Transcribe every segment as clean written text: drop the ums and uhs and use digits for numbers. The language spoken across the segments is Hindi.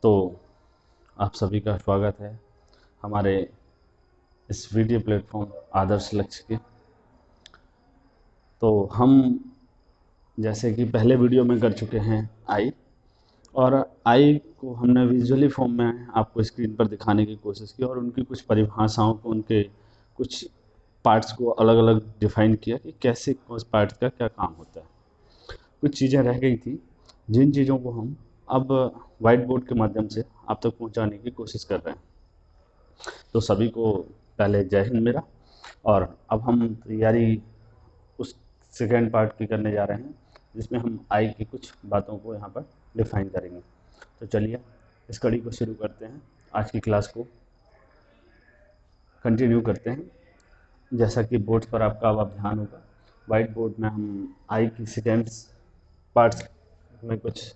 तो आप सभी का स्वागत है हमारे इस वीडियो प्लेटफॉर्म आदर्श लक्ष्य के। तो हम जैसे कि पहले वीडियो में कर चुके हैं आई, और आई को हमने विजुअली फॉर्म में आपको स्क्रीन पर दिखाने की कोशिश की और उनकी कुछ परिभाषाओं को, उनके कुछ पार्ट्स को अलग अलग डिफाइन किया कि कैसे उस पार्ट्स का क्या काम होता है। कुछ चीज़ें रह गई थी जिन चीज़ों को हम अब वाइट बोर्ड के माध्यम से आप तक पहुंचाने की कोशिश कर रहे हैं। तो सभी को पहले जय हिंद मेरा। और अब हम तैयारी उस सेकेंड पार्ट की करने जा रहे हैं जिसमें हम आई की कुछ बातों को यहाँ पर डिफाइन करेंगे। तो चलिए इस कड़ी को शुरू करते हैं, आज की क्लास को कंटिन्यू करते हैं। जैसा कि बोर्ड पर आपका अब ध्यान होगा, वाइट बोर्ड में हम आई की सेकेंड्स पार्ट्स में कुछ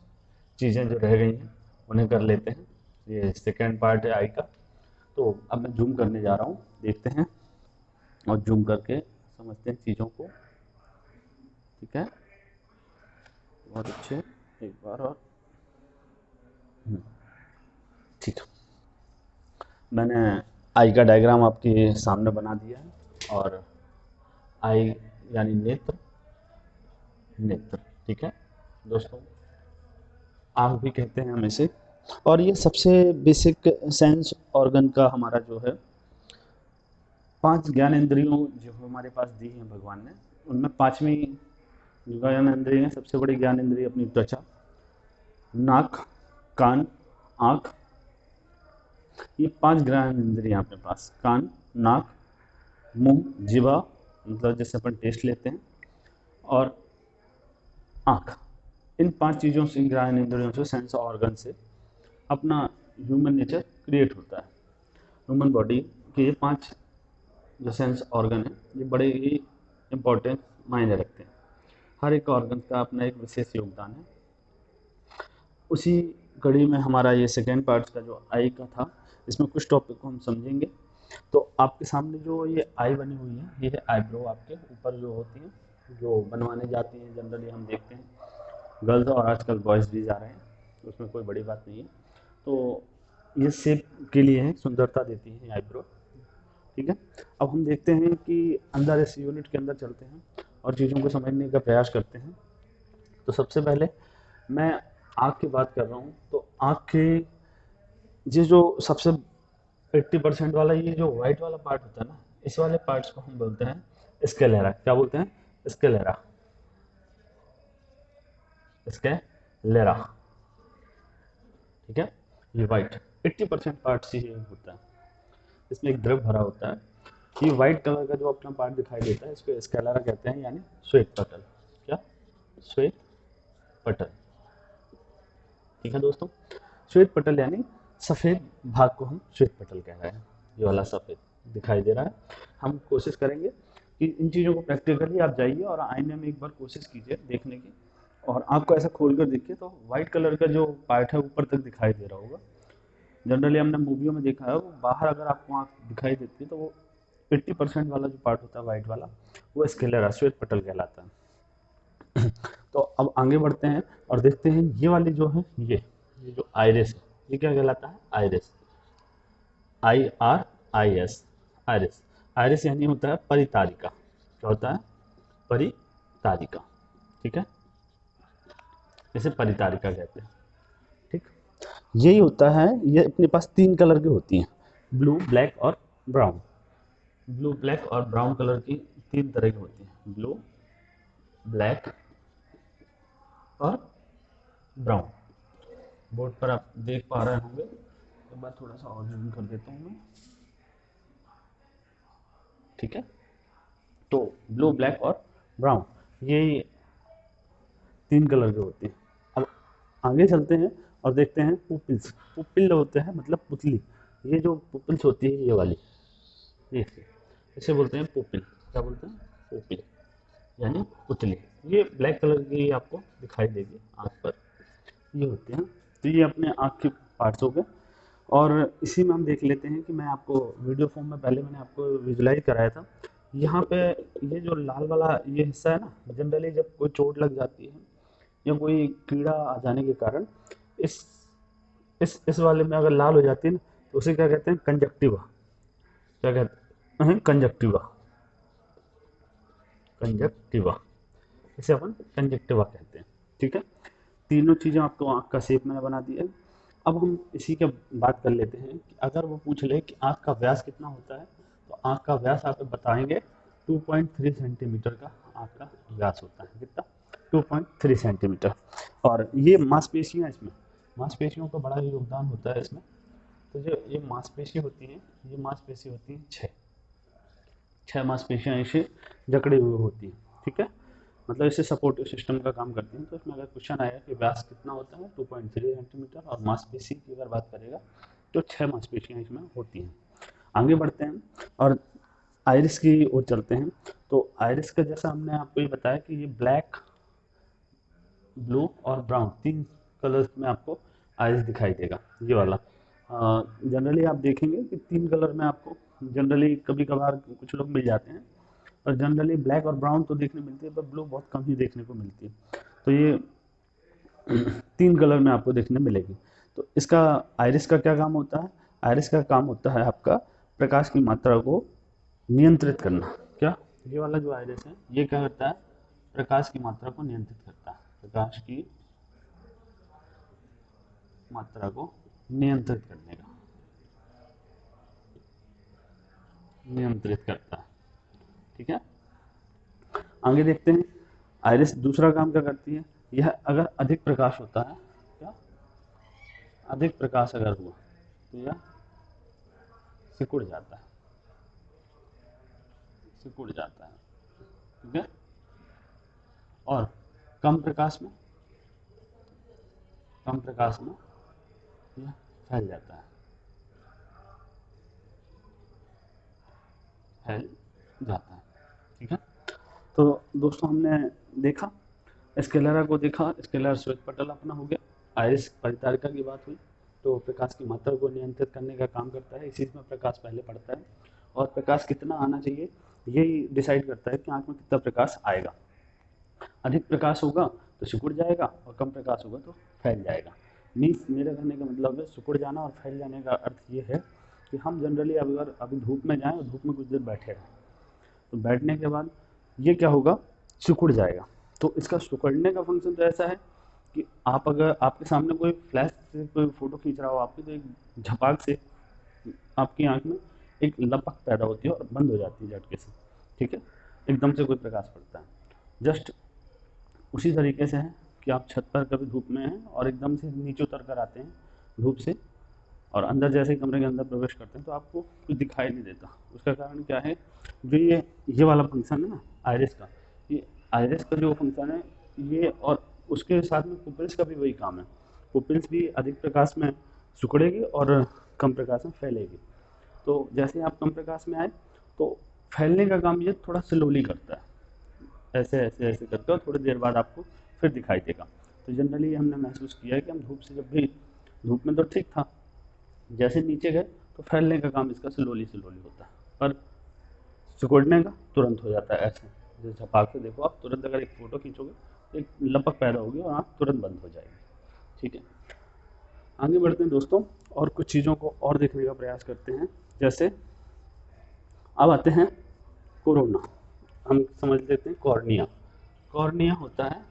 चीज़ें जो रह गई हैं उन्हें कर लेते हैं। ये सेकेंड पार्ट है आई का। तो अब मैं जूम करने जा रहा हूँ, देखते हैं और जूम करके समझते हैं चीज़ों को। ठीक है, बहुत अच्छे, एक बार और। ठीक है, मैंने आई का डायग्राम आपके सामने बना दिया है। और आई यानी नेत्र, नेत्र, ठीक है दोस्तों, आँख भी कहते हैं हम इसे। और ये सबसे बेसिक सेंस ऑर्गन का हमारा जो है 5 ज्ञान इंद्रियों जो हमारे पास दी हैं भगवान ने, उनमें 5वीं जो ज्ञान इंद्रिय है, सबसे बड़ी ज्ञान इंद्रिय अपनी त्वचा, नाक, कान, आँख, ये 5 ज्ञान इंद्रिय अपने पास। कान, नाक, मुंह, जीवा मतलब जैसे अपन टेस्ट लेते हैं, और आँख। इन 5 चीज़ों से, ज्ञान इंद्रियों से, सेंस ऑर्गन से अपना ह्यूमन नेचर क्रिएट होता है। ह्यूमन बॉडी के ये 5 जो सेंस ऑर्गन है, ये बड़े ही इम्पोर्टेंट मायने रखते हैं। हर एक ऑर्गन का अपना एक विशेष योगदान है। उसी कड़ी में हमारा ये सेकेंड पार्ट का जो आई का था, इसमें कुछ टॉपिक को हम समझेंगे। तो आपके सामने जो ये आई बनी हुई है, ये है आईब्रो आपके ऊपर जो होती है, जो बनवाने जाती हैं जनरली हम देखते हैं गर्ल्स, और आजकल बॉयज़ भी जा रहे हैं, उसमें कोई बड़ी बात नहीं है। तो ये शेप के लिए है, सुंदरता देती है आईब्रो। ठीक है, अब हम देखते हैं कि अंदर इस यूनिट के अंदर चलते हैं और चीज़ों को समझने का प्रयास करते हैं। तो सबसे पहले मैं आँख की बात कर रहा हूँ। तो आँख के ये जो सबसे 80% वाला ये जो वाइट वाला पार्ट होता है ना, इस वाले पार्ट्स को हम बोलते हैं स्केलेरा। क्या बोलते हैं? Sclera, sclera. ठीक है, ये वाइट 80% पार्ट से ही होता है, इसमें एक द्रव भरा होता है। ये वाइट कलर का जो अपना पार्ट दिखाई देता है, इसको स्केलेरा कहते हैं, यानी श्वेत पटल। क्या? श्वेत पटल। ठीक है दोस्तों, श्वेत पटल यानी सफ़ेद भाग को हम श्वेत पटल कह रहे हैं। ये वाला सफ़ेद दिखाई दे रहा है। हम कोशिश करेंगे कि इन चीज़ों को प्रैक्टिकली आप जाइए और आईने में एक बार कोशिश कीजिए देखने की, और आपको ऐसा खोल कर देखिए तो वाइट कलर का जो पार्ट है ऊपर तक दिखाई दे रहा होगा। जनरली हमने मूवियों में देखा है, वो बाहर अगर आपको आँख दिखाई देती है तो वो 80% वाला जो पार्ट होता है वाइट वाला, वो स्केलेरा, श्वेत पटल कहलाता है। तो अब आगे बढ़ते हैं और देखते हैं ये वाली जो है, ये जो आइरिस है, ये क्या कहलाता है? Iris, IRIS, iris. आइरिस यानी होता है परितारिका। क्या होता है? परितारिका। ठीक है, इसे परितारिका कहते हैं। ठीक, यही होता है। ये अपने पास 3 कलर की होती हैं, ब्लू, ब्लैक और ब्राउन। ब्लू, ब्लैक और ब्राउन कलर की 3 तरह की होती हैं, ब्लू, ब्लैक और ब्राउन। बोर्ड पर आप देख पा रहे होंगे, एक बार थोड़ा सा और जूम कर देता हूँ मैं। ठीक है, तो ब्लू, ब्लैक और ब्राउन, ये 3 कलर के होते हैं। अब आगे चलते हैं और देखते हैं पुपिल्स। पुपिल होते हैं मतलब पुतली। ये जो पुपिल्स होती है, ये वाली, ये इसे बोलते हैं पुपिल। क्या बोलते हैं? पुपिल यानी पुतली। ये ब्लैक कलर की आपको दिखाई देगी आँख पर, ये होते हैं। तो ये अपने आँख के पार्ट्स हो गए। और इसी में हम देख लेते हैं कि मैं आपको वीडियो फॉर्म में पहले मैंने आपको विजुलाइज कराया था। यहाँ पे ये जो लाल वाला ये हिस्सा है ना, जनरली जब कोई चोट लग जाती है या कोई कीड़ा आ जाने के कारण इस इस वाले में अगर लाल हो जाती है ना, तो उसे क्या कहते हैं, कंजक्टिवा। क्या कहते हैं, कंजक्टिवा। कंजक्टिवा, इसे अपन कंजक्टिवा कहते हैं। ठीक है, तीनों चीज़ें आपको आँख का शेप मैंने बना दिया है। अब हम इसी के बात कर लेते हैं कि अगर वो पूछ ले कि आँख का व्यास कितना होता है, तो आँख का व्यास आप बताएंगे 2.3 सेंटीमीटर का आँख का व्यास होता है। कितना? 2.3 सेंटीमीटर। और ये मांसपेशियाँ, इसमें मांसपेशियों का बड़ा योगदान होता है इसमें। तो जो ये मांसपेशी होती हैं, ये मांसपेशी होती हैं छः मांसपेशियाँ इसे जकड़े हुए होती हैं। ठीक है, मतलब इसे सपोर्टिव सिस्टम का काम करती हैं। तो इसमें अगर क्वेश्चन आया कि व्यास कितना होता है, 2.3 सेंटीमीटर, और मांसपेशी की अगर बात करेगा तो 6 मांसपेशियाँ इसमें होती हैं। आगे बढ़ते हैं और आइरिस की ओर चलते हैं। तो आइरिस का जैसा हमने आपको ये बताया कि ये ब्लैक, ब्लू और ब्राउन, तीन कलर्स में आपको आइरिस दिखाई देगा, ये वाला। जनरली आप देखेंगे कि तीन कलर में आपको जनरली कभी कभार कुछ लोग मिल जाते हैं, पर जनरली ब्लैक और ब्राउन तो देखने मिलती है, पर ब्लू बहुत कम ही देखने को मिलती है। तो ये तीन कलर में आपको देखने मिलेगी। तो इसका आइरिस का क्या काम होता है? आइरिस का काम होता है आपका प्रकाश की मात्रा को नियंत्रित करना। क्या? ये वाला जो आइरिस है, ये क्या करता है? प्रकाश की मात्रा को नियंत्रित करता है। प्रकाश की मात्रा को नियंत्रित करने का, नियंत्रित करता है। ठीक है, आगे देखते हैं। आइरिस दूसरा काम क्या करती है? यह अगर अधिक प्रकाश होता है, क्या अधिक प्रकाश अगर हुआ तो यह सिकुड़ जाता है, सिकुड़ जाता है। ठीक है, और कम प्रकाश में, कम प्रकाश में यह फैल जाता है, फैल जाता है। ठीक है, तो दोस्तों हमने देखा, स्केलेरा को देखा, स्केलर श्वेत पटल अपना हो गया। आइरिस परितारिका की बात हुई, तो प्रकाश की मात्रा को नियंत्रित करने का काम करता है, इसी में प्रकाश पहले पड़ता है। और प्रकाश कितना आना चाहिए, यही डिसाइड करता है कि आँख में कितना प्रकाश आएगा। अधिक प्रकाश होगा तो सिकुड़ जाएगा, और कम प्रकाश होगा तो फैल जाएगा। मीन्स मेरे कहने का मतलब है, सिकुड़ जाना और फैल जाने का अर्थ ये है कि हम जनरली अगर अभी धूप में जाएं और धूप में कुछ देर बैठे रहें, तो बैठने के बाद ये क्या होगा, सिकुड़ जाएगा। तो इसका सिकुड़ने का फंक्शन तो ऐसा है कि आप अगर आपके सामने कोई फ्लैश से कोई फोटो खींच रहा हो आपकी, तो एक झपाक से आपकी आंख में एक लपक पैदा होती है और बंद हो जाती है झटके से। ठीक है, एकदम से कोई प्रकाश पड़ता है। जस्ट उसी तरीके से है कि आप छत पर कभी धूप में हैं और एकदम से नीचे उतर कर आते हैं धूप से, और अंदर जैसे ही कमरे के अंदर प्रवेश करते हैं तो आपको कुछ दिखाई नहीं देता। उसका कारण क्या है? जो ये वाला फंक्शन है ना आइरिस का, ये आइरिस का जो फंक्शन है ये, और उसके साथ में पुपिल्स का भी वही काम है। पुपिल्स भी अधिक प्रकाश में सिकुड़ेगी और कम प्रकाश में फैलेगी। तो जैसे आप कम प्रकाश में आए, तो फैलने का काम ये थोड़ा स्लोली करता है, ऐसे ऐसे ऐसे करके, और थोड़ी देर बाद आपको फिर दिखाई देगा। तो जनरली हमने महसूस किया है कि हम धूप से जब भी, धूप में तो ठीक था, जैसे नीचे गए तो फैलने का काम इसका स्लोली स्लोली होता है, पर सिकुड़ने का तुरंत हो जाता है। ऐसे जैसे झपाक से देखो आप, तुरंत अगर एक फ़ोटो खींचोगे तो एक लपक पैदा होगी और आँख तुरंत बंद हो जाएगी। ठीक है, आगे बढ़ते हैं दोस्तों, और कुछ चीज़ों को और देखने का प्रयास करते हैं। जैसे अब आते हैं कोरोना, हम समझ लेते हैं कॉर्निया। कॉर्निया होता है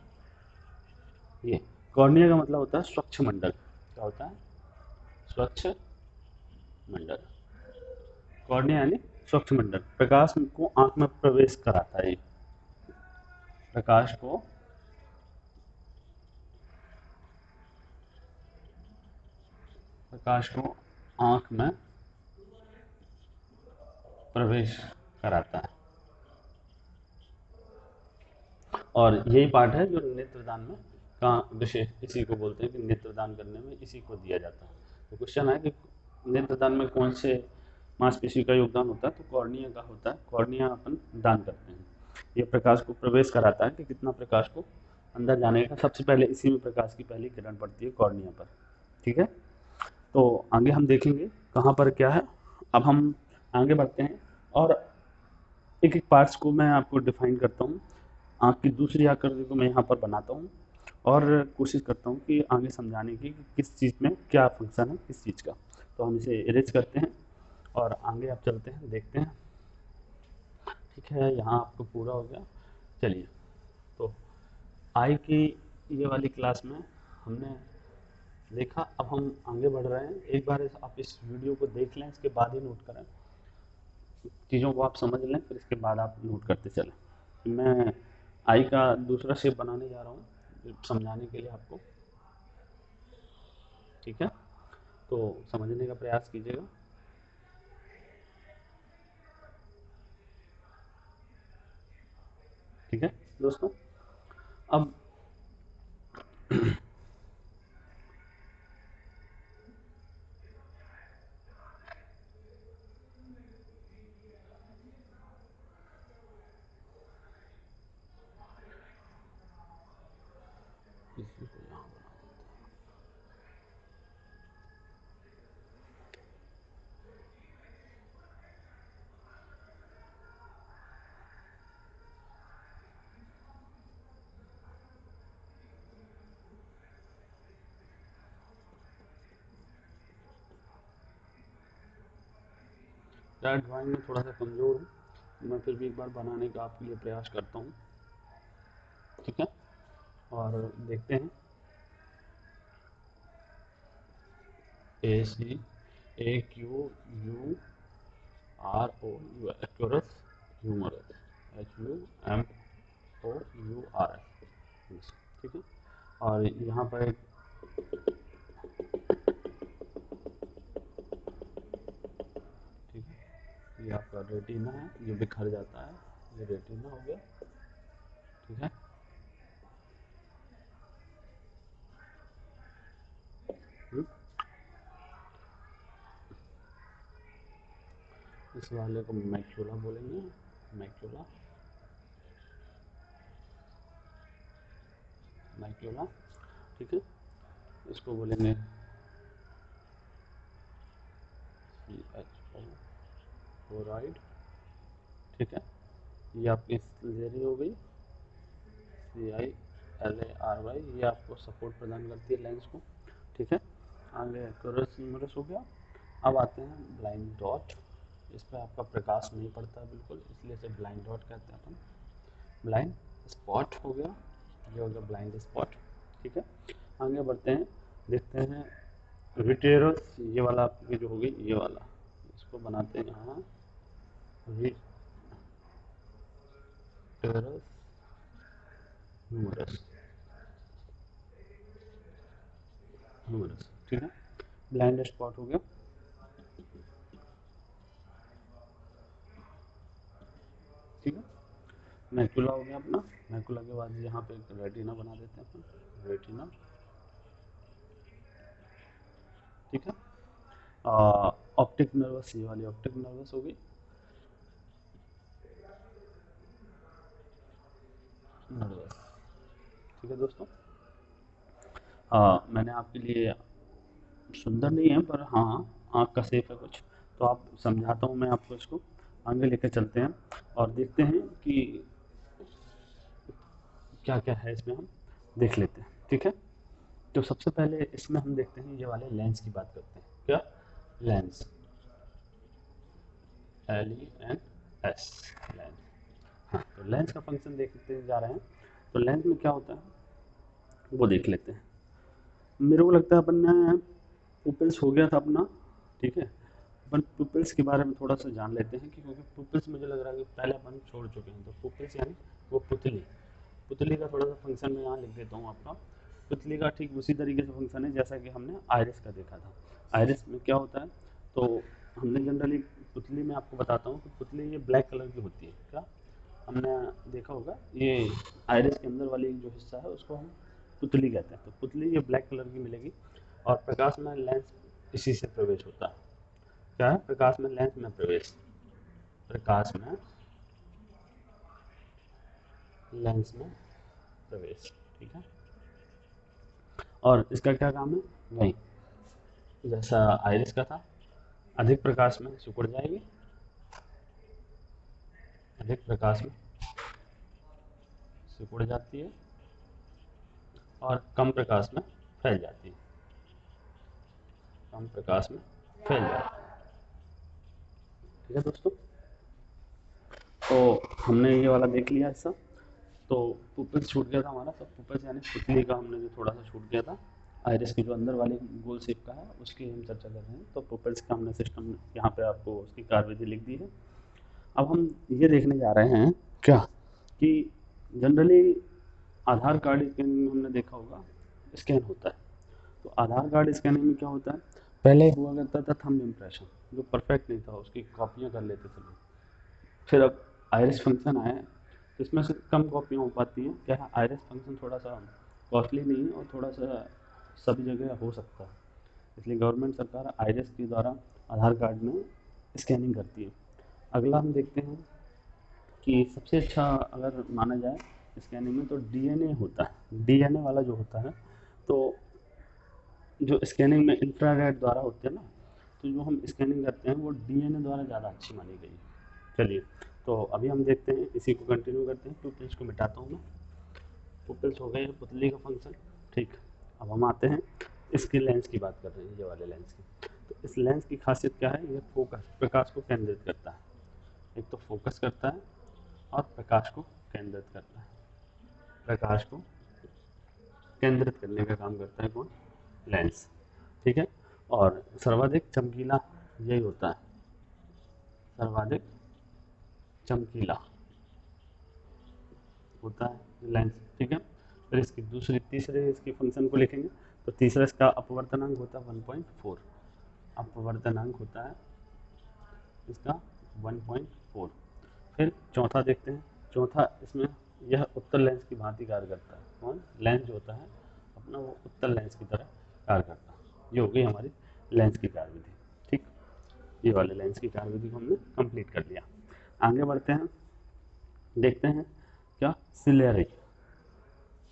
ये, कॉर्निया का मतलब होता है स्वच्छ मंडल। क्या होता है? स्वच्छ मंडल। कॉर्निया यानी स्वच्छ मंडल, प्रकाश को आंख में प्रवेश कराता है। प्रकाश को, प्रकाश को आंख में प्रवेश कराता है, और यही पार्ट है जो नेत्रदान में का विशेष, इसी को बोलते हैं कि नेत्रदान करने में इसी को दिया जाता है। तो क्वेश्चन है कि नेत्रदान में कौन से मांसपेशी का योगदान होता है, तो कॉर्निया का होता है। कॉर्निया अपन दान करते हैं, ये प्रकाश को प्रवेश कराता है कि कितना प्रकाश को अंदर जाने का, सबसे पहले इसी में प्रकाश की पहली किरण पड़ती है कॉर्निया पर। ठीक है, तो आगे हम देखेंगे कहाँ पर क्या है। अब हम आगे बढ़ते हैं और एक एक पार्ट्स को मैं आपको डिफाइन करता हूँ। आँख की दूसरी आकृति को मैं यहाँ पर बनाता हूँ, और कोशिश करता हूँ कि आगे समझाने की कि किस चीज़ में क्या फंक्शन है किस चीज़ का। तो हम इसे इरेज करते हैं और आगे आप चलते हैं, देखते हैं। ठीक है, यहाँ आपको पूरा हो गया। चलिए, तो आई की ये वाली क्लास में हमने देखा। अब हम आगे बढ़ रहे हैं। एक बार आप इस वीडियो को देख लें, इसके बाद ही नोट करें, चीज़ों को आप समझ लें, फिर इसके बाद आप नोट करते चलें। मैं आई का दूसरा शेप बनाने जा रहा हूँ समझाने के लिए आपको। ठीक है, तो समझने का प्रयास कीजिएगा। ठीक है दोस्तों, अब इसी को यहाँ बना देते हैं। ड्राइंग में थोड़ा सा कमज़ोर हूँ, मैं फिर भी एक बार बनाने का आपके लिए प्रयास करता हूँ। ठीक है, और देखते हैं। ACAQUROS humerus, HUMOURS। ठीक है, और यहाँ पर एक ठीक है, ये आपका रेटिना है, ये बिखर जाता है, ये रेटिना हो गया। ठीक है, हम्म, इस वाले को मैक्यूला बोलेंगे, मैक्यूला, मैक्यूला। ठीक है, इसको बोलेंगे CHO क्लोराइड। ठीक है, ये आपकी स्लेरी हो गई, CILARY, ये आपको सपोर्ट प्रदान करती है लेंस को। ठीक है, आगे क्यूरस ह्यूमरस हो गया। अब आते हैं ब्लाइंड डॉट। इस पर आपका प्रकाश नहीं पड़ता बिल्कुल, इसलिए इसे ब्लाइंड डॉट कहते हैं अपन। ब्लाइंड स्पॉट हो गया, ये हो गया ब्लाइंड स्पॉट। ठीक है, आगे बढ़ते हैं, देखते हैं विटेरस। ये वाला आपकी जो होगी, ये वाला, इसको बनाते हैं यहाँ विटेरस ह्यूमरस, ह्यूमरस। ठीक है, ब्लाइंड स्पॉट हो गया। ठीक है, मैकुला हो गया अपना। मैकुला के बाद यहाँ पे एक रेटिना बना देते हैं अपन, रेटिना। ठीक है, ऑप्टिक नर्वस, ये वाली ऑप्टिक नर्वस हो गई, नर्वस। ठीक है दोस्तों, मैंने आपके लिए, सुंदर नहीं है पर हाँ, आँख का शेप है कुछ, तो आप समझाता हूँ मैं आपको, इसको आगे लेकर चलते हैं और देखते हैं कि क्या क्या है इसमें, हम देख लेते हैं। ठीक है, तो सबसे पहले इसमें हम देखते हैं, ये वाले लेंस की बात करते हैं। क्या लेंस, LENS, लेंस। हाँ, तो लेंस का फंक्शन देखते जा रहे हैं। तो लेंस में क्या होता है वो देख लेते हैं। मेरे को लगता है अपन ने पुपिल्स हो गया था अपना। ठीक है, अपन पुपिल्स के बारे में थोड़ा सा जान लेते हैं, कि क्योंकि पुपिल्स मुझे लग रहा है कि पहले अपन छोड़ चुके हैं। तो पुपिल्स यानी वो पुतली, पुतली का थोड़ा सा फंक्शन मैं यहाँ लिख देता हूँ आपका। पुतली का ठीक उसी तरीके से फंक्शन है जैसा कि हमने आयरिस का देखा था। आयरिस में क्या होता है, तो हमने जनरली पुतली में आपको बताता हूँ कि पुतली ये ब्लैक कलर की होती है। क्या हमने देखा होगा, ये आयरिस के अंदर वाली जो हिस्सा है उसको हम पुतली कहते हैं। तो पुतली ये ब्लैक कलर की मिलेगी, और प्रकाश में लेंस इसी से प्रवेश होता है। क्या है, प्रकाश में लेंस में प्रवेश, प्रकाश में लेंस में प्रवेश। ठीक है, और इसका क्या काम है, वही जैसा आइरिस का था, अधिक प्रकाश में सिकुड़ जाएगी, अधिक प्रकाश में सिकुड़ जाती है, और कम प्रकाश में फैल जाती है, कम प्रकाश में फैल जाती है। ठीक है दोस्तों, तो हमने ये वाला देख लिया हिस्सा। तो पुपल्स छूट गया था हमारा, तो पुपल्स यानी पुतली का हमने जो थोड़ा सा छूट गया था, आयरिस की जो अंदर वाली गोल शेप का है उसकी हम चर्चा कर रहे हैं। तो पुपल्स का हमने सिस्टम यहाँ पे आपको उसकी कार्यविधि लिख दी है। अब हम ये देखने जा रहे हैं क्या कि जनरली आधार कार्ड स्कैनिंग में हमने देखा होगा स्कैन होता है। तो आधार कार्ड स्कैनिंग में क्या होता है, पहले हुआ करता था थंब इम्प्रेशन, जो परफेक्ट नहीं था, उसकी कॉपियाँ कर लेते थे लोग। फिर अब आयरिस फंक्शन आया है, तो इसमें से कम कॉपियाँ हो पाती हैं। क्या है, आयरिस फंक्शन थोड़ा सा कॉस्टली नहीं है और थोड़ा सा सभी जगह हो सकता है, इसलिए गवर्नमेंट सरकार आयरिस के द्वारा आधार कार्ड में स्कैनिंग करती है। अगला हम देखते हैं कि सबसे अच्छा अगर माना जाए स्कैनिंग में तो डीएनए होता है। डीएनए वाला जो होता है, तो जो स्कैनिंग में इंफ्रारेड द्वारा होते हैं ना, तो जो हम स्कैनिंग करते हैं वो डीएनए द्वारा ज़्यादा अच्छी मानी गई है। चलिए, तो अभी हम देखते हैं, इसी को कंटिन्यू करते हैं। पुपिल्स को मिटाता हूँ मैं। पुपिल्स हो गए पुतली का फंक्शन, ठीक। अब हम आते हैं इसके लेंस की बात कर रहे हैं, ये वाले लेंस की। तो इस लेंस की खासियत क्या है, ये फोकस, प्रकाश को केंद्रित करता है। एक तो फोकस करता है और प्रकाश को केंद्रित करता है। प्रकाश को केंद्रित करने का काम करता है कौन, लेंस। ठीक है, और सर्वाधिक चमकीला यही होता है, सर्वाधिक चमकीला होता है लेंस। ठीक है, फिर इसकी दूसरी तीसरे इसकी फंक्शन को लिखेंगे। तो तीसरा इसका अपवर्तनांक होता है 1.4, अपवर्तनांक होता है इसका 1.4। फिर चौथा देखते हैं, चौथा इसमें यह उत्तल लेंस की भांति कार्य करता है। कौन, लेंस जो होता है अपना वो उत्तल लेंस की तरह कार्य करता है। ये हो गई हमारी लेंस की कार्यविधि। ठीक, ये वाले लेंस की कार्यविधि को हमने कंप्लीट कर लिया। आगे बढ़ते हैं, देखते हैं क्या, सिलेरी,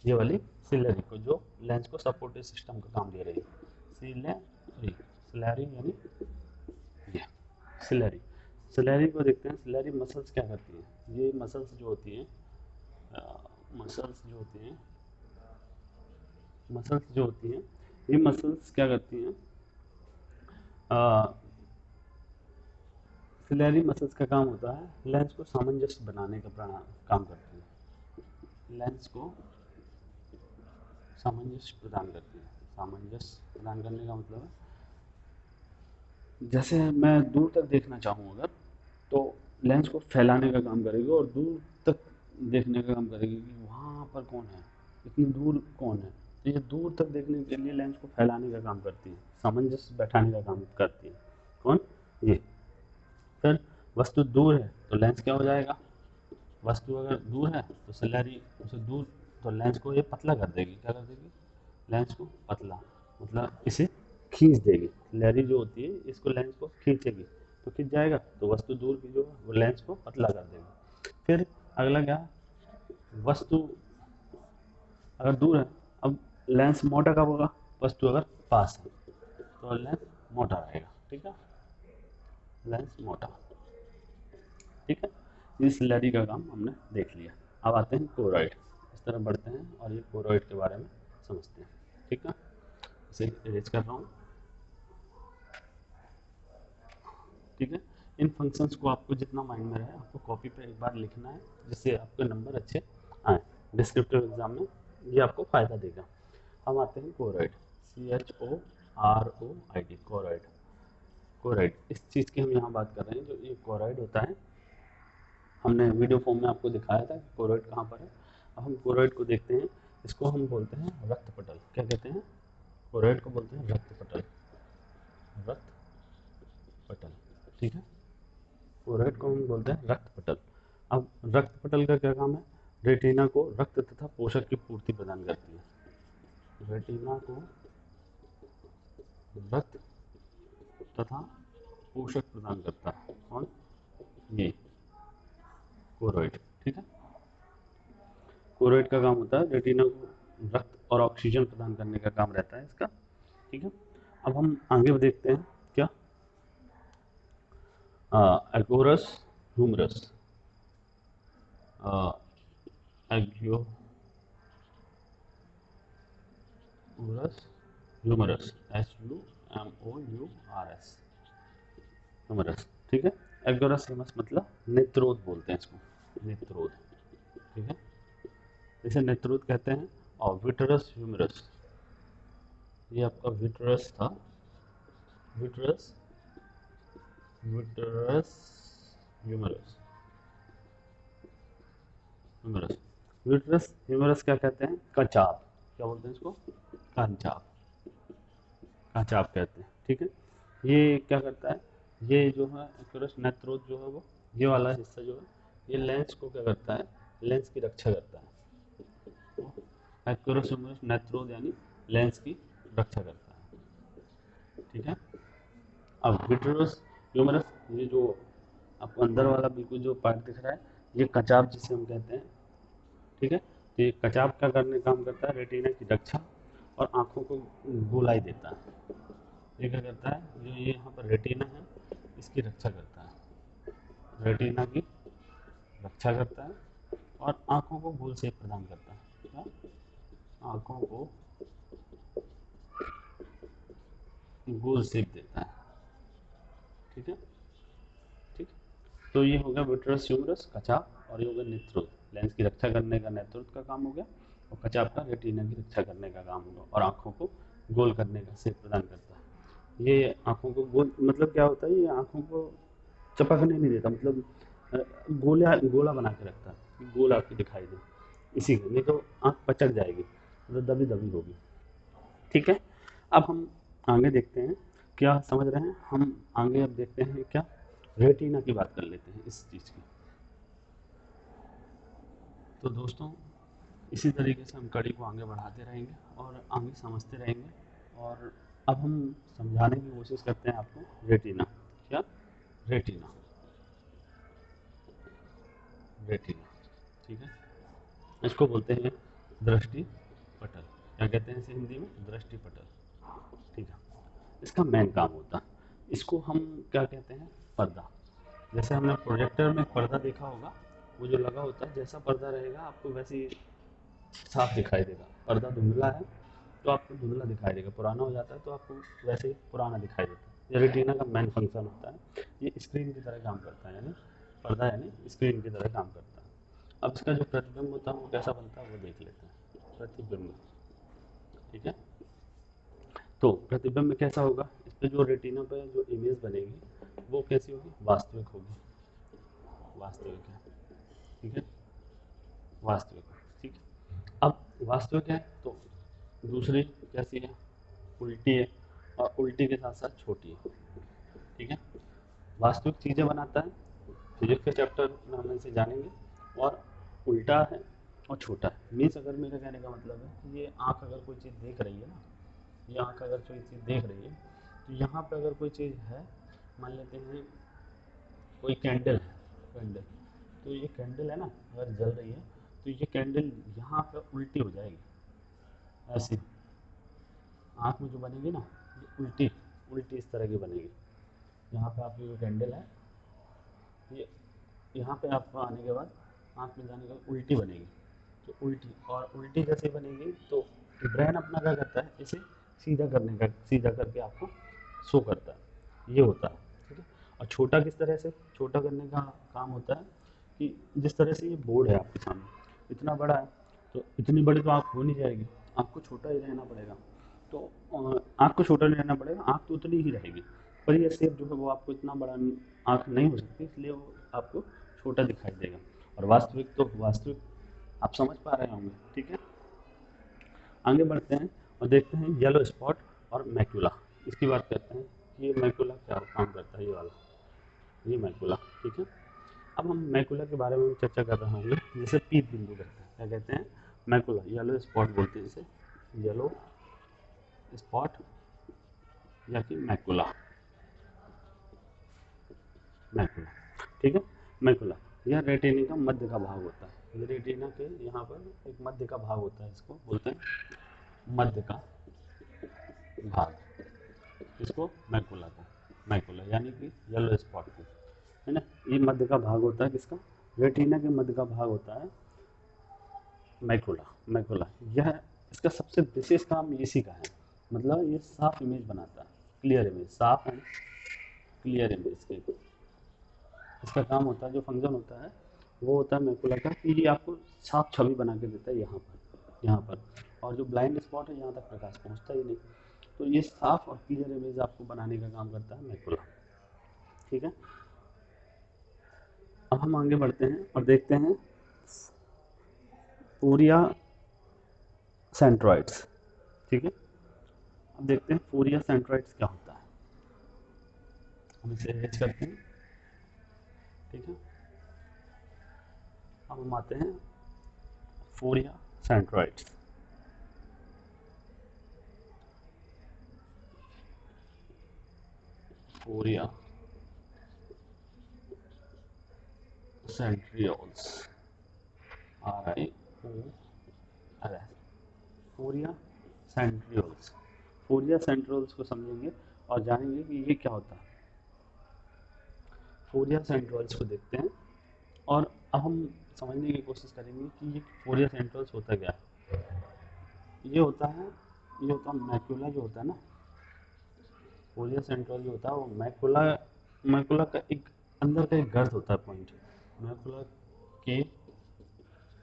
ये वाली सिलेरी को, जो लेंस को सपोर्टिव सिस्टम का काम दे रही है। सिलेरी, सिलेरी यानी ये सिलेरी। सिलेरी को देखते हैं, सिलेरी मसल्स क्या करती हैं। ये मसल्स जो होती हैं, मसल्स जो होती हैं, मसल्स जो होती हैं, ये मसल्स क्या करती हैं, सिलेरी मसल्स का काम होता है लेंस को सामंजस्य बनाने का काम करती है। लेंस को सामंजस्य प्रदान करती है। सामंजस्य प्रदान करने का मतलब है, जैसे मैं दूर तक देखना चाहूँ अगर, तो लेंस को फैलाने का काम करेगी और दूर तक देखने का काम करेगी कि वहाँ पर कौन है, इतनी दूर कौन है। तो ये दूर तक देखने के लिए लेंस को फैलाने का काम करती है, सामंजस्य बैठाने का काम करती है। कौन, ये। फिर वस्तु दूर है तो लेंस क्या हो जाएगा, वस्तु अगर दूर है तो सिलेरी उसे दूर, तो लेंस को ये पतला कर देगी। क्या कर देगी, लेंस को पतला, मतलब इसे खींच देगी। सिलेरी जो होती है इसको, लेंस को खींचेगी तो खींच जाएगा, तो वस्तु दूर की जो है वो लेंस को पतला कर देगी। फिर अगला क्या, वस्तु अगर दूर है, अब लेंस मोटा कब होगा, वस्तु अगर पास है तो लेंस मोटा रहेगा। ठीक है, लेंस मोटा। ठीक है, इस सिलेरी का काम हमने देख लिया। अब आते हैं कोरॉइड, इस तरह बढ़ते हैं और ये कोरॉइड के बारे में समझते हैं। ठीक है, इसे इरेज कर रहा हूँ। ठीक है, इन फंक्शंस को आपको जितना माइंड में रहे आपको कॉपी पे एक बार लिखना है, जिससे आपके नंबर अच्छे आए डिस्क्रिप्टिव एग्जाम में, ये आपको फ़ायदा देगा। हम आते हैं कोरॉइड, CHOROID, कोरॉइड। कोरॉइड, इस चीज़ की हम यहाँ बात कर रहे हैं, जो ये कोरॉइड होता है, हमने वीडियो फॉर्म में आपको दिखाया था कि कोरॉइड कहाँ पर है। अब हम कोरॉइड को देखते हैं, इसको हम बोलते हैं रक्त पटल। क्या कहते हैं, कोरॉइड को बोलते हैं रक्त पटल, रक्त पटल। ठीक है, कोरॉइड को हम बोलते हैं रक्त पटल। अब रक्त पटल का क्या काम है, रेटिना को रक्त तथा पोषक की पूर्ति प्रदान करती है। रेटिना को रक्त तथा पोषक प्रदान करता है कौन, ये कोरॉइड। ठीक है, कोरॉइड का काम होता है रेटिना को रक्त और ऑक्सीजन प्रदान करने का काम रहता है इसका। ठीक है, अब हम आगे देखते हैं क्या, aqueous humours, aqueous humours, humours, HUMOURS, humours, ठीक है। एग्योरस ह्यूमरस मतलब नेत्रोद बोलते हैं इसको, नेत्रोद, ठीक है, इसे नेत्रोद कहते हैं। और विटरस ह्यूमरस, ये आपका विटरस था, विटरस, विटरस ह्यूमरस, ह्यूमरस, विटरस ह्यूमरस क्या कहते हैं, कचाप, क्या बोलते हैं इसको, कंचाप, कंचाप कहते हैं, ठीक है। ये क्या करता है, ये जो है एक्यूरस नेत्रोद जो है वो, ये वाला हिस्सा जो है ये लेंस को क्या करता है, लेंस की रक्षा करता है। एक्यूरस ह्यूमरस नेत्रोद यानी लेंस की रक्षा करता है, ठीक है। अब विट्रोस ह्यूमरस, ये जो आपको अंदर वाला बिल्कुल जो पार्ट दिख रहा है, ये कचाप जिसे हम कहते हैं, ठीक है। तो ये कचाप क्या करने काम करता है, रेटिना की रक्षा और आंखों को गोलाई देता है। ये क्या करता है, जो ये यहाँ पर रेटिना है इसकी रक्षा करता है, रेटिना की रक्षा करता है और आंखों को गोल शेप प्रदान करता है, क्या, आंखों को गोल शेप देता है, ठीक है, ठीक। तो ये हो गया विट्रस ह्यूमरस, कचाप, और ये हो गया नेत्रोद, लेंस की रक्षा करने का नेत्रोद का काम हो गया, और कचाप का रेटिना की रक्षा करने का काम होगा और आंखों को गोल करने का शेप प्रदान करता है। ये आंखों को गोल मतलब क्या होता है, ये आंखों को चपकने नहीं देता, मतलब गोला गोला बना के रखता है कि गोल आपकी दिखाई दे, इसी नहीं तो आंख पचक जाएगी, मतलब दबी दबी होगी, ठीक है। अब हम आगे देखते हैं, क्या समझ रहे हैं हम, आगे अब देखते हैं क्या, रेटिना की बात कर लेते हैं इस चीज़ की। तो दोस्तों इसी तरीके से हम कड़ी को आगे बढ़ाते रहेंगे और आगे समझते रहेंगे, और अब हम समझाने की कोशिश करते हैं आपको रेटिना, क्या, रेटिना, रेटिना, ठीक है, इसको बोलते हैं दृष्टि पटल, क्या कहते हैं इसे हिंदी में, दृष्टि पटल, ठीक है। इसका मेन काम होता है, इसको हम क्या कहते हैं, पर्दा, जैसे हमने प्रोजेक्टर में पर्दा देखा होगा, वो जो लगा होता है जैसा पर्दा रहेगा आपको वैसे ही साफ दिखाई देगा, पर्दा धुंधला है तो आपको धुंधला दिखाई देगा, पुराना हो जाता है तो आपको वैसे ही पुराना दिखाई देता है। ये रेटिना का मेन फंक्शन होता है, ये स्क्रीन की तरह काम करता है, यानी पर्दा यानी स्क्रीन की तरह काम करता है। अब इसका जो प्रतिबिंब होता है वो कैसा बनता है वो देख लेते हैं, प्रतिबिंब, ठीक है। तो प्रतिबिंब में कैसा होगा, इस पे जो रेटिना पे जो इमेज बनेगी वो कैसी होगी, वास्तविक होगी, वास्तविक है, ठीक है, वास्तविक, ठीक है। अब वास्तविक है तो दूसरी कैसी है, उल्टी है, और उल्टी के साथ साथ छोटी है, ठीक है। वास्तविक चीज़ें बनाता है, फिजिक्स के चैप्टर में हम इसे जानेंगे, और उल्टा है और छोटा है, मीन्स अगर मेरे कहने का मतलब है कि ये आँख अगर कोई चीज़ देख रही है ना, ये आँख अगर कोई चीज़ देख रही है तो यहाँ पे अगर कोई चीज़ है, मान लेते हैं कोई कैंडल है, कैंडल, तो ये कैंडल है ना अगर जल रही है तो ये कैंडल यहाँ पे उल्टी हो जाएगी, ऐसी आँख में जो बनेगी ना ये उल्टी, उल्टी इस तरह की बनेगी। यहाँ पे आपकी जो कैंडल है ये, यहाँ पे आपको आने के बाद आँख में जाने के बाद उल्टी बनेगी, तो उल्टी, और उल्टी कैसे बनेगी, तो ब्रेन अपना क्या करता है इसे सीधा करने का, सीधा करके आपको शो करता है, ये होता है, ठीक है। और छोटा किस तरह से, छोटा करने का काम होता है कि जिस तरह से ये बोर्ड है आपके सामने इतना बड़ा है, तो इतनी बड़ी तो आँख हो नहीं जाएगी, आपको छोटा ही रहना पड़ेगा, तो आँख को छोटा नहीं रहना पड़ेगा, आँख तो उतनी ही रहेगी, पर ये शेप जो है वो आपको इतना बड़ा आँख नहीं हो सकती, इसलिए वो आपको छोटा दिखाई देगा। और वास्तविक तो वास्तविक आप समझ पा रहे होंगे, ठीक है। आगे बढ़ते हैं और देखते हैं येलो स्पॉट और मैकुला, इसकी बात करते हैं कि ये मैकुला क्या काम करता है, ये वाला, ये मैकुला, ठीक है। अब हम मैकुला के बारे में चर्चा कर रहे होंगे, जैसे पीत बिंदु कहते हैं, क्या कहते हैं, मैकुला, येलो स्पॉट बोलते हैं इसे, येलो स्पॉट या कि मैकुला, मैकुला, ठीक है। मैकुला यह रेटिना का मध्य का भाग होता है, ये रेटिना के यहाँ पर एक मध्य का भाग होता है, इसको बोलते हैं मध्य का भाग, इसको मैकुला को, मैकुला यानी कि येलो स्पॉट को, है ना, ये मध्य का भाग होता है किसका, रेटिना के मध्य का भाग होता है मैकुला, मैकुला, यह इसका सबसे विशेष काम इसी का है, मतलब ये साफ इमेज बनाता है, क्लियर इमेज, साफ एंड क्लियर इमेज के इसका काम होता है। जो फंक्शन होता है वो होता है मैकुला का कि ये आपको साफ छवि बना के देता है यहाँ पर, और जो ब्लाइंड स्पॉट है यहाँ तक प्रकाश पहुँचता ही नहीं, तो ये साफ और क्लियर इमेज आपको बनाने का काम करता है मैकुला। ठीक है, अब हम आगे बढ़ते हैं और देखते हैं फोरिया सेंट्रॉइड्स। ठीक है, अब देखते हैं फोरिया सेंट्रॉइड्स क्या होता है। हम इसे इरेज करते हैं। ठीक है, अब हम आते हैं phoria centroids. Phoria centrioles, RIOL, phoria centrioles. Phoria centrioles को समझेंगे और जानेंगे कि ये क्या होता है। फोरिया सेंट्रियोल्स को देखते हैं और अब हम समझने की कोशिश करेंगे कि ये फोरिया सेंट्रियोल्स होता क्या है। ये होता है मैकुला जो होता है ना, फोरिया सेंट्रियोल जो होता है वो मैकुला का एक अंदर का एक गर्त होता है पॉइंट। मैकुला के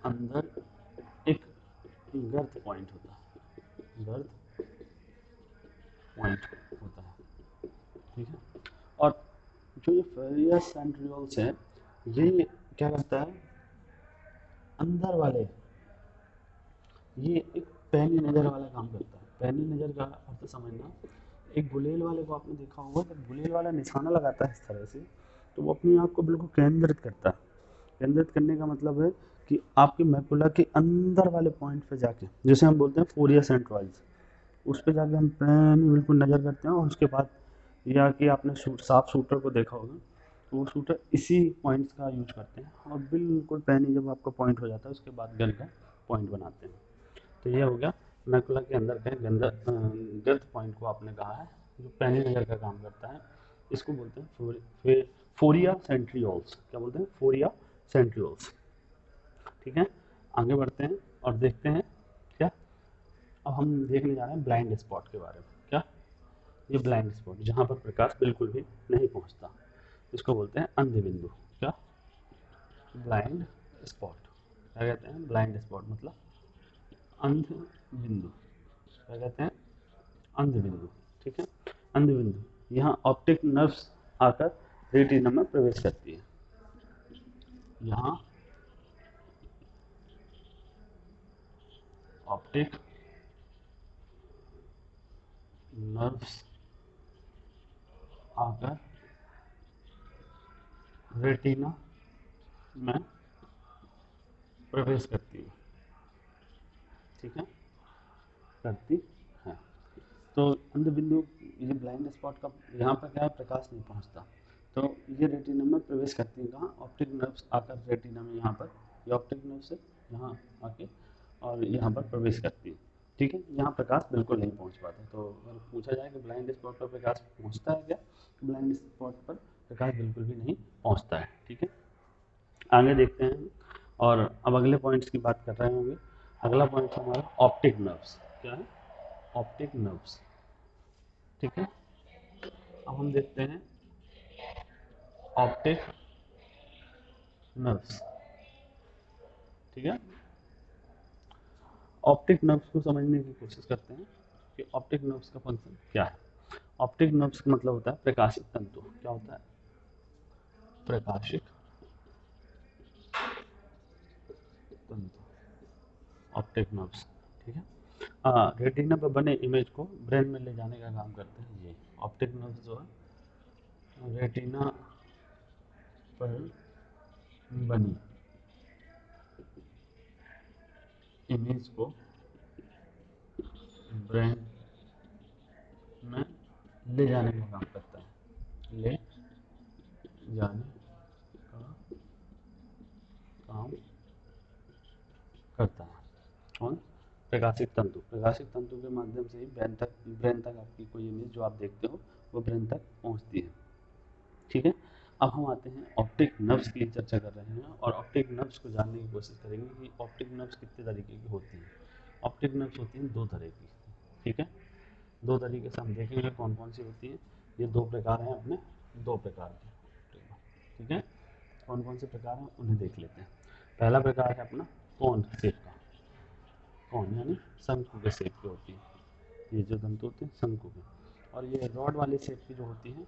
अंदर एक गर्त पॉइंट होता है, गर्त पॉइंट होता है। ठीक है, और जो ये फोरिया सेंट्रियोल्स है ये क्या करता है, अंदर वाले, ये एक पैनी नज़र वाला काम करता है। पैनी नज़र का अर्थ समझना, एक गुलेल वाले को आपने देखा होगा, जब गुलेल वाला निशाना लगाता है इस तरह से तो वो अपनी आँख को बिल्कुल केंद्रित करता है। केंद्रित करने का मतलब है कि आपके मैकुला के अंदर वाले पॉइंट पे जाके, जैसे हम बोलते हैं फोरिया सेंट्रॉइड्स, उस पे जाके हम पैनी बिल्कुल नज़र करते हैं और उसके बाद, या कि आपने साफ शूटर को देखा होगा तो वो शूटर इसी पॉइंट्स का यूज करते हैं और बिल्कुल पैनी जब आपका पॉइंट हो जाता है उसके बाद गन का पॉइंट बनाते हैं। तो ये हो गया मैकुला के अंदर का गर्त पॉइंट को आपने कहा है, जो पैनी नज़र का काम करता है। इसको बोलते हैं फोरिया सेंट्रियोल्स। क्या बोलते हैं? Phoria centrioles. ठीक है, आगे बढ़ते हैं और देखते हैं क्या, अब हम देखने जा रहे हैं ब्लाइंड स्पॉट के बारे में। क्या? ये ब्लाइंड स्पॉट जहाँ पर प्रकाश बिल्कुल भी नहीं पहुँचता, इसको बोलते हैं अंध बिंदु। क्या? Blind spot. क्या कहते हैं? ब्लाइंड स्पॉट मतलब अंध बिंदु। क्या कहते हैं? अंध बिंदु। ठीक है, अंध बिंदु यहाँ ऑप्टिक नर्व्स आकर रेटिना में प्रवेश करती है। यहाँ ऑप्टिक नर्व्स आकर रेटिना में प्रवेश करती है। ठीक है, करती है। तो अंध बिंदु, ये ब्लाइंड स्पॉट का यहाँ पर क्या है, प्रकाश नहीं पहुँचता, तो ये रेटिना में प्रवेश करती है। कहाँ? ऑप्टिक नर्व्स आकर रेटिना में, यहाँ पर ये ऑप्टिक नर्व से यहाँ आके और यहाँ पर प्रवेश करती है। ठीक है, यहाँ प्रकाश बिल्कुल नहीं पहुँच पाता। तो अगर पूछा जाए कि ब्लाइंड स्पॉट पर प्रकाश पहुँचता है क्या, तो ब्लाइंड स्पॉट पर प्रकाश बिल्कुल भी नहीं पहुँचता है। ठीक है, आगे देखते हैं और अब अगले पॉइंट्स की बात कर रहे होंगे। अगला पॉइंट हमारा ऑप्टिक नर्व्स। क्या है? Optic nerves. ठीक है, अब हम देखते हैं ऑप्टिक नर्व्स। ठीक है, ऑप्टिक नर्व्स को समझने की कोशिश करते हैं कि ऑप्टिक नर्व्स का फंक्शन क्या है। ऑप्टिक नर्व्स का मतलब होता है प्रकाशिक तंतु। क्या होता है? प्रकाशिक तंतु, ऑप्टिक नर्व्स। ठीक है, रेटिना पर बने इमेज को ब्रेन में ले जाने का काम करते हैं ये ऑप्टिक नर्व्स जो है। रेटिना पर बनी इमेज को ब्रेन में ले जाने का काम करता है, ले जाने का काम करता है कौन? प्रकाशिक तंतु। प्रकाशिक तंतु के माध्यम से ही ब्रेन तक आपकी कोई इमेज जो आप देखते हो वो ब्रेन तक पहुंचती है। ठीक है, अब हम आते हैं ऑप्टिक नर्व्स की चर्चा कर रहे हैं और ऑप्टिक नर्व्स को जानने की कोशिश करेंगे कि ऑप्टिक नर्व्स कितने तरीके की होती हैं। ऑप्टिक नर्व्स होती हैं दो तरह की, ठीक है। दो तरीके से हम देखेंगे कौन कौन सी होती है। ये दो प्रकार हैं अपने, दो प्रकार के, ठीक है। कौन कौन से प्रकार हैं उन्हें देख लेते हैं। पहला प्रकार है अपना कोन शेप का, कोन यानी शंकु के शेप की होती है। ये जो तंतु होते हैं शंकु के। और ये रॉड वाली शेप की जो होती है,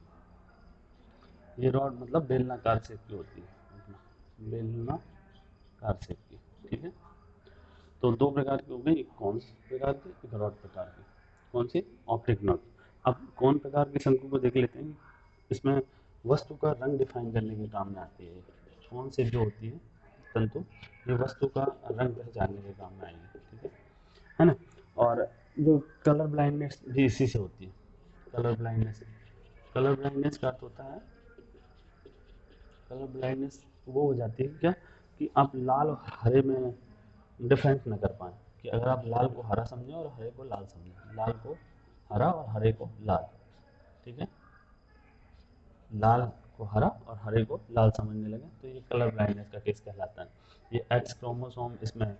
ये रॉड मतलब बेलनाकार शेप की होती है, अपना बेलनाकार शेप की, ठीक है। तो दो प्रकार की हो गई, एक कौन प्रकार की, एक रॉड प्रकार की। कौन सी? Optic nerve. अब कौन प्रकार के शंकु को देख लेते हैं। इसमें वस्तु का रंग डिफाइन करने के काम में आती है। कौन से जो होती है तंतु, ये वस्तु का रंग पहचानने के काम में आएंगे, ठीक है ना। और जो कलर ब्लाइंडनेस भी इसी से होती है। कलर ब्लाइंडनेस, कलर ब्लाइंडनेस का अर्थ होता है, कलर ब्लाइंडनेस वो हो जाती है क्या कि आप लाल और हरे में डिफरेंस न कर पाएँ, कि अगर आप लाल को हरा समझें और हरे को लाल समझें, लाल को हरा और हरे को लाल, ठीक है। लाल को हरा और हरे को लाल समझने लगे तो ये कलर ब्लाइंडनेस का केस कहलाता है। ये एक्स क्रोमोसोम इसमें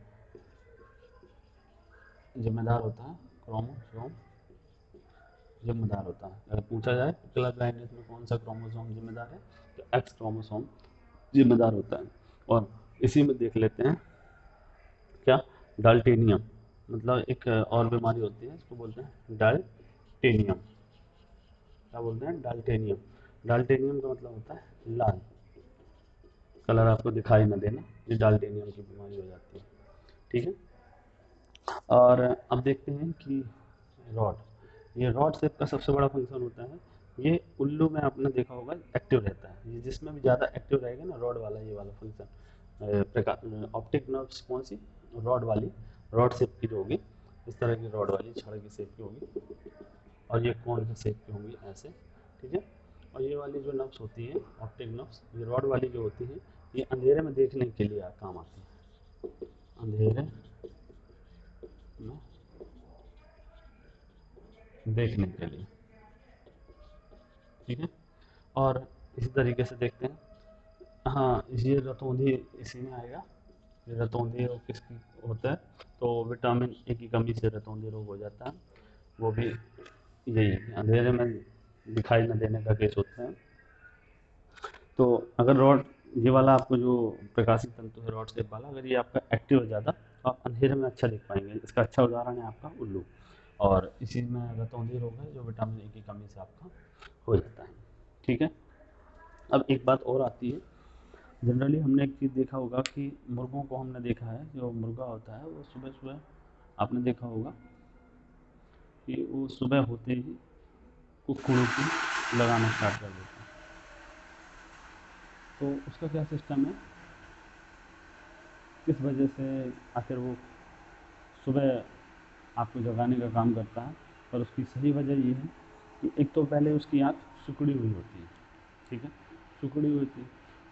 जिम्मेदार होता है, क्रोमोसोम जिम्मेदार होता है। अगर पूछा जाए कलर ब्लाइंडनेस में कौन सा क्रोमोसोम जिम्मेदार है, तो एक्स क्रोमोसोम जिम्मेदार होता है। और इसी में देख लेते हैं क्या, डाल्टेनियम, मतलब एक और बीमारी होती है, इसको बोलते हैं डाल्टेनियम। क्या बोलते हैं? डाल्टेनियम। डाल्टेनियम का मतलब होता है लाल, कलर आपको दिखाई न देना, ये डाल्टेनियम की बीमारी हो जाती है, ठीक है। और अब देखते हैं कि रॉड, ये रॉड शेप का सबसे बड़ा फंक्शन होता है, ये उल्लू में आपने देखा होगा एक्टिव रहता है। ये जिसमें भी ज़्यादा एक्टिव रहेगा ना रॉड वाला, ये वाला फंक्शन प्रकार ऑप्टिक नर्व्स कौन सी, रॉड वाली, रॉड शेप की जो होगी, इस तरह की रॉड वाली छड़ की शेप की होगी, और ये कोन की शेप की होंगी ऐसे, ठीक है। और ये वाली जो नर्व्स होती हैं ऑप्टिक नर्व्स, ये रॉड वाली जो होती हैं, ये अंधेरे में देखने के लिए काम आती है, अंधेरे में देखने के लिए, ठीक है। और इसी तरीके से देखते हैं, हाँ ये रतौंधी इसी में आएगा। ये रतौंधी रोग किसकी होता है, तो विटामिन ए की कमी से रतौंधी रोग हो जाता है। वो भी यही अंधेरे में दिखाई न देने का केस होता है। तो अगर रॉड, ये वाला आपको जो प्रकाशित तंतु है रॉड शेप वाला, अगर ये आपका एक्टिव है ज़्यादा तो आप अंधेरे में अच्छा देख पाएंगे। इसका अच्छा उदाहरण है आपका उल्लू। और इसी में रतौंधी रोग है जो विटामिन ए की कमी से आपका हो जाता है, ठीक है। अब एक बात और आती है, जनरली हमने एक चीज़ देखा होगा कि मुर्गों को हमने देखा है, जो मुर्गा होता है वो सुबह सुबह आपने देखा होगा कि वो सुबह होते ही कुक्कुड़की लगाना स्टार्ट कर देता है। तो उसका क्या सिस्टम है, किस वजह से आखिर वो सुबह आपको जगाने का काम करता है। और उसकी सही वजह ये है कि एक तो पहले उसकी आँख सिकुड़ी हुई होती है, ठीक है, सिकुड़ी हुई होती है।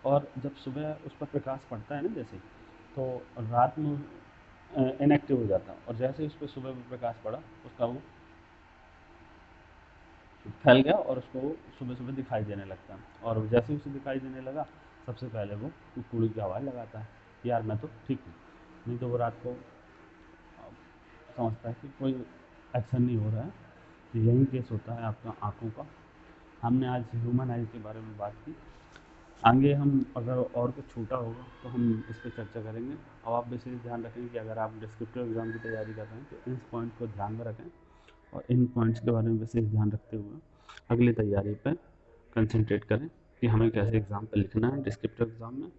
और जब सुबह उस पर प्रकाश पड़ता है ना जैसे, तो रात में इनएक्टिव हो जाता है, और जैसे ही उस पर सुबह में प्रकाश पड़ा उसका वो फैल गया और उसको सुबह सुबह दिखाई देने लगता है। और जैसे ही उसे दिखाई देने लगा, सबसे पहले वो कुड़ी की आवाज़ लगाता है कि यार मैं तो ठीक हूँ। नहीं तो वो रात को समझता है कि कोई एक्शन नहीं हो रहा है। तो यही केस होता है आपका आँखों का। हमने आज ह्यूमन आइज के बारे में बात की। आगे हम अगर और कुछ छूटा होगा तो हम इस पर चर्चा करेंगे। और आप विशेष ध्यान रखें कि अगर आप डिस्क्रिप्टिव एग्ज़ाम की तैयारी कर रहे हैं तो इन पॉइंट को ध्यान में रखें, और इन पॉइंट्स के बारे में विशेष ध्यान रखते हुए अगली तैयारी पर कंसंट्रेट करें कि हमें कैसे एग्ज़ाम पर लिखना है। डिस्क्रिप्टिव एग्ज़ाम में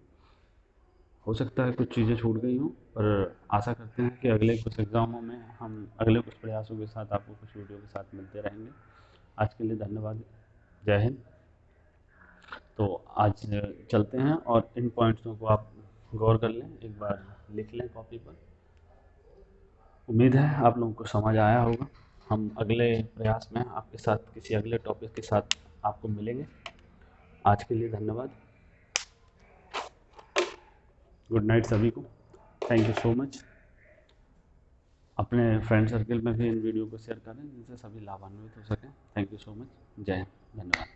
हो सकता है कुछ चीज़ें छूट गई हों, पर आशा करते हैं कि अगले कुछ एग्ज़ामों में हम अगले कुछ प्रयासों के साथ आपको कुछ वीडियो के साथ मिलते रहेंगे। आज के लिए धन्यवाद। जय हिंद। तो आज चलते हैं और इन पॉइंट्सों को आप गौर कर लें, एक बार लिख लें कॉपी पर। उम्मीद है आप लोगों को समझ आया होगा। हम अगले प्रयास में आपके साथ किसी अगले टॉपिक के साथ आपको मिलेंगे। आज के लिए धन्यवाद। गुड नाइट सभी को। Thank you so much. अपने फ्रेंड सर्कल में भी इन वीडियो को शेयर करें जिनसे सभी लाभान्वित हो सकें। Thank you so much. जय हिंद। धन्यवाद।